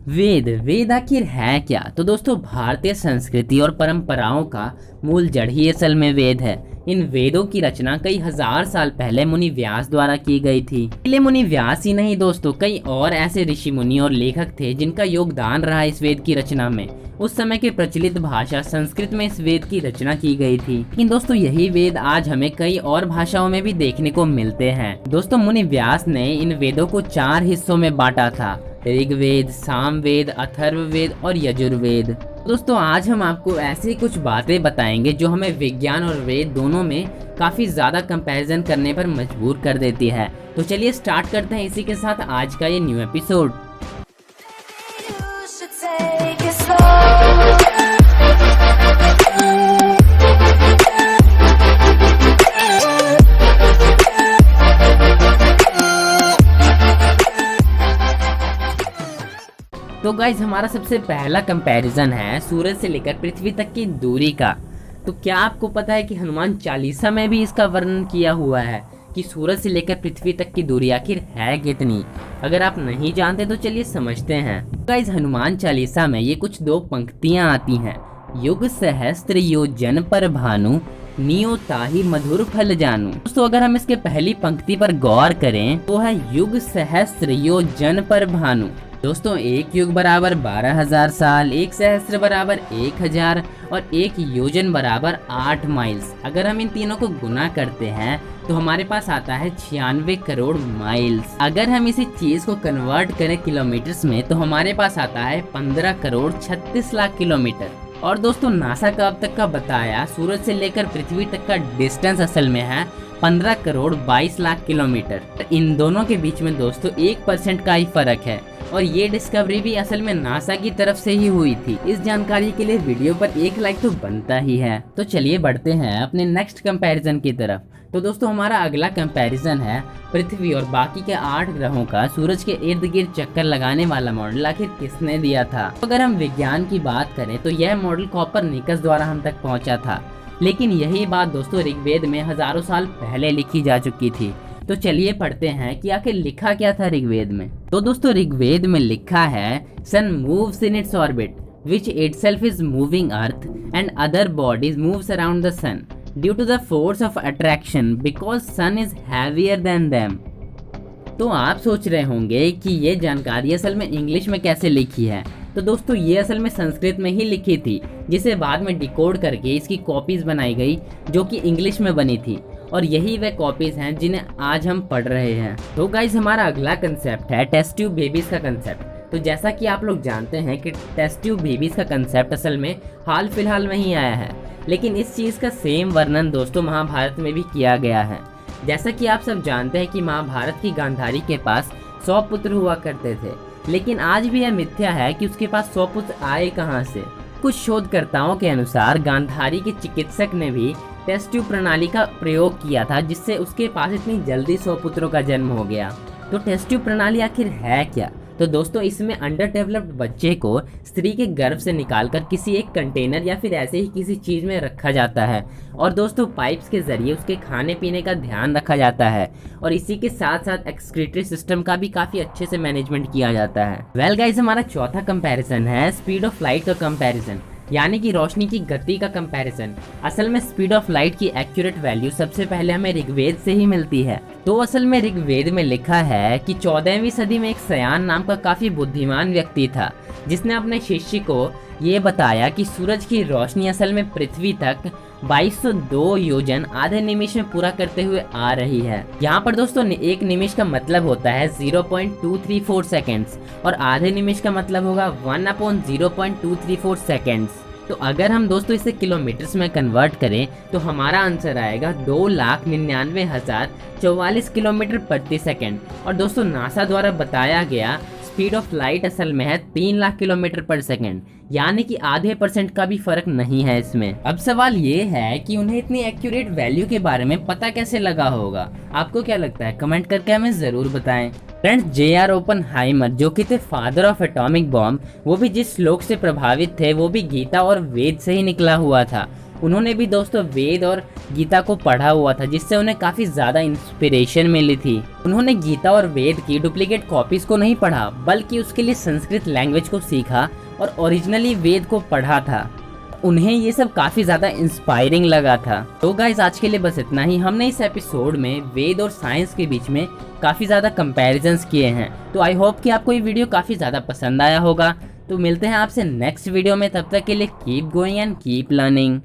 वेद वेद आखिर है क्या? तो दोस्तों, भारतीय संस्कृति और परंपराओं का मूल जड़ ही असल में वेद है। इन वेदों की रचना कई हजार साल पहले मुनि व्यास द्वारा की गई थी। पहले मुनि व्यास ही नहीं दोस्तों, कई और ऐसे ऋषि मुनि और लेखक थे जिनका योगदान रहा इस वेद की रचना में। उस समय की प्रचलित भाषा संस्कृत में इस वेद की रचना की गई थी, लेकिन दोस्तों यही वेद आज हमें कई और भाषाओं में भी देखने को मिलते हैं। दोस्तों, मुनि व्यास ने इन वेदों को 4 हिस्सों में बांटा था: ऋग्वेद, सामवेद, अथर्ववेद और यजुर्वेद। दोस्तों, आज हम आपको ऐसी कुछ बातें बताएंगे जो हमें विज्ञान और वेद दोनों में काफी ज्यादा कंपैरिजन करने पर मजबूर कर देती है। तो चलिए स्टार्ट करते हैं इसी के साथ आज का ये न्यू एपिसोड। तो गाइज, हमारा सबसे पहला कंपैरिजन है सूरज से लेकर पृथ्वी तक की दूरी का। तो क्या आपको पता है कि हनुमान चालीसा में भी इसका वर्णन किया हुआ है कि सूरज से लेकर पृथ्वी तक की दूरी आखिर है कितनी? अगर आप नहीं जानते तो चलिए समझते हैं। गाइज, हनुमान चालीसा में ये कुछ 2 पंक्तियां आती हैं: युग सहस्त्र योजन पर भानु, नियो ताहि मधुर फल जानू। दोस्तों, अगर हम इसके पहली पंक्ति पर गौर करें तो है युग सहस्त्र योजन पर भानु। दोस्तों, एक युग बराबर 12,000 साल, एक सहस्त्र बराबर 1,000 और एक योजन बराबर 8 माइल्स। अगर हम इन तीनों को गुना करते हैं तो हमारे पास आता है 96 करोड़ माइल्स। अगर हम इसी चीज को कन्वर्ट करें किलोमीटर्स में तो हमारे पास आता है 15 करोड़ 36 लाख किलोमीटर। और दोस्तों, नासा का अब तक का बताया सूरज से लेकर पृथ्वी तक का डिस्टेंस असल में है 15 करोड़ 22 लाख किलोमीटर। इन दोनों के बीच में दोस्तों 1% का ही फर्क है और ये डिस्कवरी भी असल में नासा की तरफ से ही हुई थी। इस जानकारी के लिए वीडियो पर 1 लाइक तो बनता ही है। तो चलिए बढ़ते हैं अपने नेक्स्ट कंपैरिजन की तरफ। तो दोस्तों, हमारा अगला कंपैरिजन है पृथ्वी और बाकी के 8 ग्रहों का सूरज के इर्द गिर्द चक्कर लगाने वाला मॉडल आखिर किसने दिया था। अगर हम विज्ञान की बात करें तो यह मॉडल कोपरनिकस द्वारा हम तक पहुंचा था, लेकिन यही बात दोस्तों ऋग्वेद में हजारों साल पहले लिखी जा चुकी थी। तो चलिए पढ़ते हैं कि आखिर लिखा क्या था ऋग्वेद में। तो दोस्तों, ऋग्वेद में लिखा है sun moves in its orbit which itself is moving earth and other bodies moves around the sun due to the force of attraction because sun is heavier than them। तो आप सोच रहे होंगे कि ये जानकारी असल में इंग्लिश में कैसे लिखी है। तो दोस्तों, ये असल में संस्कृत में ही लिखी थी, जिसे बाद में डिकोड करके इसकी कॉपीज बनाई गई जो कि इंग्लिश में बनी थी, और यही वे कॉपीज हैं जिन्हें आज हम पढ़ रहे हैं। तो गाइज, हमारा अगला कंसेप्ट है टेस्ट ट्यूब बेबीज का कंसेप्ट। तो जैसा कि आप लोग जानते हैं कि टेस्ट ट्यूब बेबीज का कंसेप्ट असल में हाल फिलहाल में ही आया है, लेकिन इस चीज़ का सेम वर्णन दोस्तों महाभारत में भी किया गया है। जैसा कि आप सब जानते हैं कि महाभारत की गांधारी के पास 100 पुत्र हुआ करते थे, लेकिन आज भी यह मिथ्या है कि उसके पास 100 पुत्र आए कहाँ से। कुछ शोधकर्ताओं के अनुसार गांधारी के चिकित्सक ने भी टेस्ट ट्यूब प्रणाली का प्रयोग किया था, जिससे उसके पास इतनी जल्दी 100 पुत्रों का जन्म हो गया। तो टेस्ट ट्यूब प्रणाली आखिर है क्या? तो दोस्तों, इसमें अंडर डेवलप्ड बच्चे को स्त्री के गर्भ से निकालकर किसी एक कंटेनर या फिर ऐसे ही किसी चीज में रखा जाता है, और दोस्तों पाइप्स के जरिए उसके खाने पीने का ध्यान रखा जाता है, और इसी के साथ साथ एक्सक्रीटरी सिस्टम का भी काफी अच्छे से मैनेजमेंट किया जाता है। वेल गाइस, हमारा चौथा कंपैरिजन है स्पीड ऑफ लाइट का कंपैरिजन, यानी कि रोशनी की गति का कंपैरिजन। असल में स्पीड ऑफ लाइट की एक्यूरेट वैल्यू सबसे पहले हमें ऋग्वेद से ही मिलती है। तो असल में ऋग्वेद में लिखा है कि 14वीं सदी में एक सयान नाम का काफी बुद्धिमान व्यक्ति था, जिसने अपने शिष्य को ये बताया कि सूरज की रोशनी असल में पृथ्वी तक 2202 योजन आधे निमिष में पूरा करते हुए आ रही है। यहाँ पर दोस्तों एक निमिष का मतलब होता है 0.234 सेकेंड्स और आधे निमिष का मतलब होगा 1/0.234 सेकेंड्स। तो अगर हम दोस्तों इसे किलोमीटर्स में कन्वर्ट करें तो हमारा आंसर आएगा 2,99,044 किलोमीटर प्रति सेकेंड। और दोस्तों, नासा द्वारा बताया गया स्पीड ऑफ लाइट असल में है 3 लाख किलोमीटर पर सेकेंड, यानी कि आधे % का भी फर्क नहीं है इसमें। अब सवाल ये है कि उन्हें इतनी एक्यूरेट वैल्यू के बारे में पता कैसे लगा होगा। आपको क्या लगता है? कमेंट करके हमें जरूर बताएं। Friends, J.R. ओपनहाइमर जो कि थे फादर ऑफ एटॉमिक बॉम्ब, वो भी जिस श्लोक से प्रभावित थे वो भी गीता और वेद से ही निकला हुआ था। उन्होंने भी दोस्तों वेद और गीता को पढ़ा हुआ था, जिससे उन्हें काफ़ी ज़्यादा इंस्पिरेशन मिली थी। उन्होंने गीता और वेद की डुप्लीकेट कॉपीज को नहीं पढ़ा, बल्कि उसके लिए संस्कृत लैंग्वेज को सीखा और ओरिजिनली वेद को पढ़ा था। उन्हें ये सब काफ़ी ज़्यादा इंस्पायरिंग लगा था। तो गाइज आज के लिए बस इतना ही। हमने इस एपिसोड में वेद और साइंस के बीच में काफ़ी ज़्यादा कंपैरिजंस किए हैं। तो आई होप कि आपको ये वीडियो काफ़ी ज़्यादा पसंद आया होगा। तो मिलते हैं आपसे नेक्स्ट वीडियो में, तब तक के लिए keep going and keep learning.